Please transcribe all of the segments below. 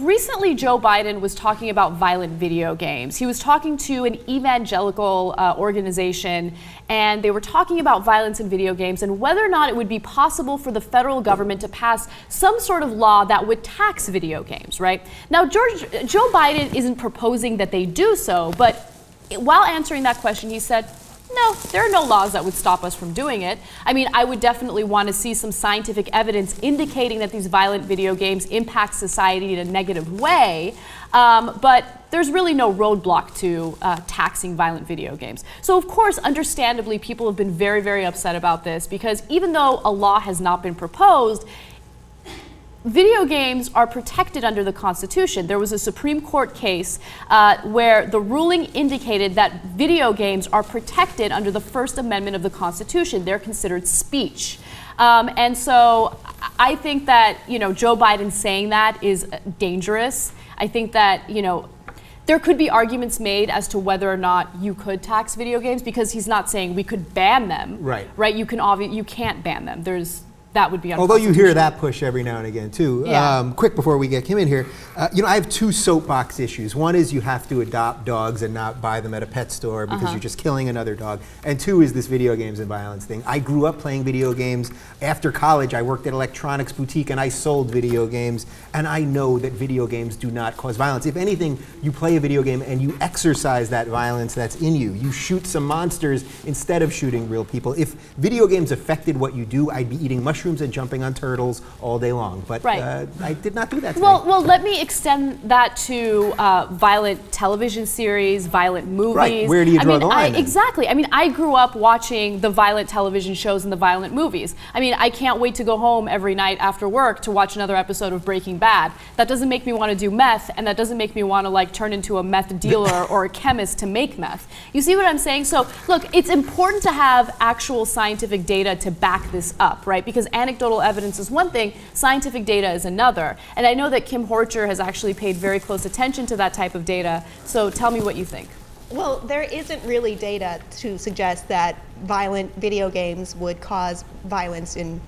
recently Joe Biden was talking about violent video games. He was talking to an evangelical organization, and they were talking about violence in video games and whether or not it would be possible for the federal government to pass some sort of law that would tax video games, right? Now, Joe Biden isn't proposing that they do so, but while answering that question, he said, no, there are no laws that would stop us from doing it. I mean, I would definitely want to see some scientific evidence indicating that these violent video games impact society in a negative way, but there's really no roadblock to taxing violent video games. So of course, understandably, people have been very, very upset about this because even though a law has not been proposed, video games are protected under the Constitution. There was a Supreme Court case where the ruling indicated that video games are protected under the First Amendment of the Constitution. They're considered speech. And so I think that, Joe Biden saying that is dangerous. I think that, there could be arguments made as to whether or not you could tax video games because he's not saying we could ban them. Right. Right? You can't ban them. That would be unconstitutional. Although you hear that push every now and again too. Yeah. Quick before we get Kim in here, I have two soapbox issues. One is you have to adopt dogs and not buy them at a pet store because you're just killing another dog. And two is this video games and violence thing. I grew up playing video games. After college, I worked at electronics boutique and I sold video games. And I know that video games do not cause violence. If anything, you play a video game and you exercise that violence that's in you. You shoot some monsters instead of shooting real people. If video games affected what you do, I'd be eating mushrooms and jumping on turtles all day long. But I did not do that today. Well, let me extend that to violent television series, violent movies. Right. Where do you draw the line? Exactly. I mean, I grew up watching the violent television shows and the violent movies. I mean, I can't wait to go home every night after work to watch another episode of Breaking Bad. That doesn't make me want to do meth, and that doesn't make me want to turn into a meth dealer or a chemist to make meth. You see what I'm saying? So, look, it's important to have actual scientific data to back this up, right? Because anecdotal evidence is one thing, scientific data is another. And I know that Kim Horcher has actually paid very close attention to that type of data. So tell me what you think. Well, there isn't really data to suggest that violent video games would cause violence in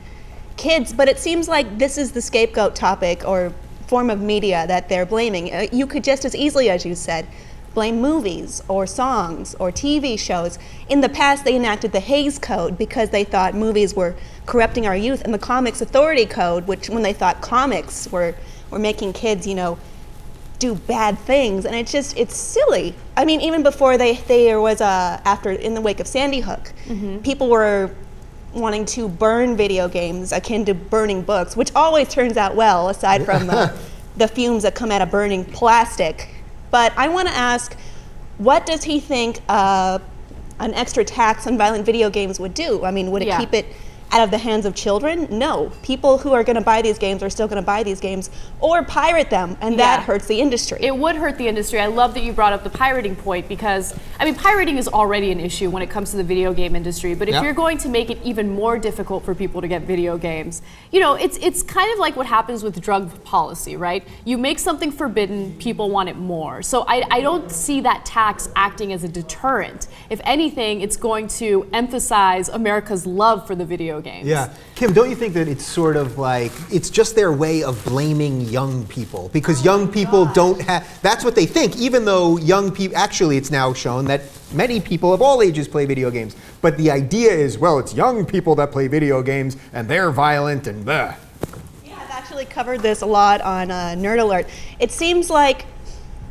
kids, but it seems like this is the scapegoat topic or form of media that they're blaming. You could just as easily, as you said, blame movies or songs or TV shows. In the past, they enacted the Hays Code because they thought movies were corrupting our youth, and the Comics Authority Code, which when they thought comics were making kids, do bad things, and it's silly. I mean, even before there was in the wake of Sandy Hook, people were wanting to burn video games akin to burning books, which always turns out well, aside from the fumes that come out of burning plastic. But I want to ask, what does he think an extra tax on violent video games would do? I mean, would it keep it out of the hands of children? No. People who are going to buy these games are still going to buy these games or pirate them, and that hurts the industry. It would hurt the industry. I love that you brought up the pirating point because, I mean, pirating is already an issue when it comes to the video game industry, but if you're going to make it even more difficult for people to get video games, it's kind of like what happens with drug policy, right? You make something forbidden, people want it more. So I don't see that tax acting as a deterrent. If anything, it's going to emphasize America's love for the video games. Yeah. Kim, don't you think that it's sort of like, it's just their way of blaming young people? Because young people don't have, that's what they think, even though young people, actually it's now shown that many people of all ages play video games. But the idea is, well, it's young people that play video games and they're violent and blah. Yeah, I've actually covered this a lot on Nerd Alert. It seems like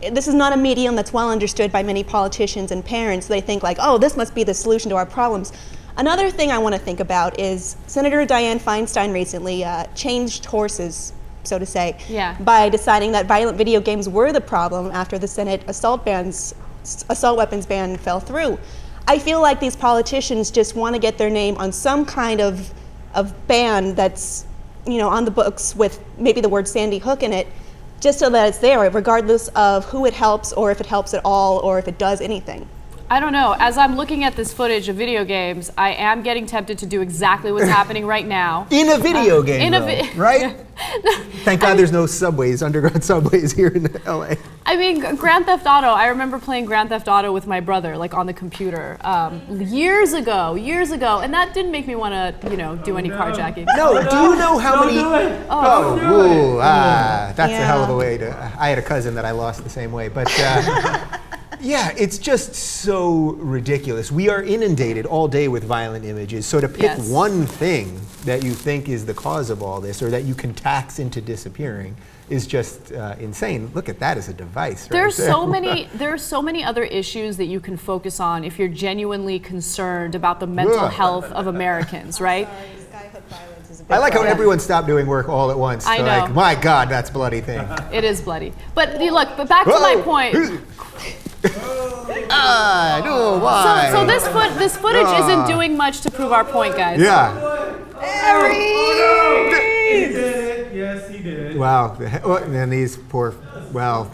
this is not a medium that's well understood by many politicians and parents. They think like, oh, this must be the solution to our problems. Another thing I want to think about is Senator Dianne Feinstein recently changed horses, so to say, by deciding that violent video games were the problem after the Senate assault weapons ban fell through. I feel like these politicians just want to get their name on some kind of ban that's on the books with maybe the word Sandy Hook in it, just so that it's there, regardless of who it helps or if it helps at all or if it does anything. I don't know. As I'm looking at this footage of video games, I am getting tempted to do exactly what's happening right now. In a video game, right? Thank God there's no subways, underground subways here in LA. I mean, Grand Theft Auto, I remember playing Grand Theft Auto with my brother, like on the computer, years ago, and that didn't make me want to, do any carjacking. No, do you know how many? That's a hell of a way to. I had a cousin that I lost the same way, but yeah, it's just so ridiculous. We are inundated all day with violent images. So to pick one thing that you think is the cause of all this, or that you can tax into disappearing, is just insane. Look at that as a device. There are so many other issues that you can focus on if you're genuinely concerned about the mental health of Americans, right? I like how everyone stopped doing work all at once. I know. Like, my God, that's a bloody thing. It is bloody. But look, back to my point. No, why? So this footage isn't doing much to prove our point, guys. Yeah. He did it. Yes, he did. Wow. And then these poor, well,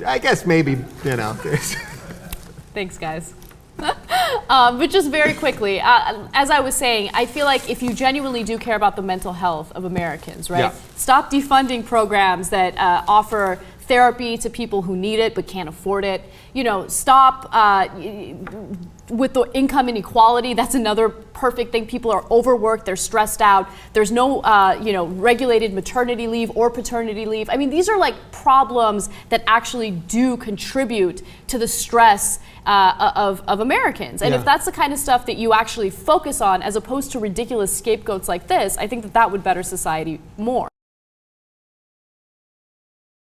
I guess maybe, Thanks, guys. But just very quickly, as I was saying, I feel like if you genuinely do care about the mental health of Americans, right? Stop defunding programs that offer therapy to people who need it but can't afford it. Stop with the income inequality. That's another perfect thing. People are overworked, they're stressed out. There's no regulated maternity leave or paternity leave. I mean, these are like problems that actually do contribute to the stress of Americans. And if that's the kind of stuff that you actually focus on as opposed to ridiculous scapegoats like this, I think that would better society more.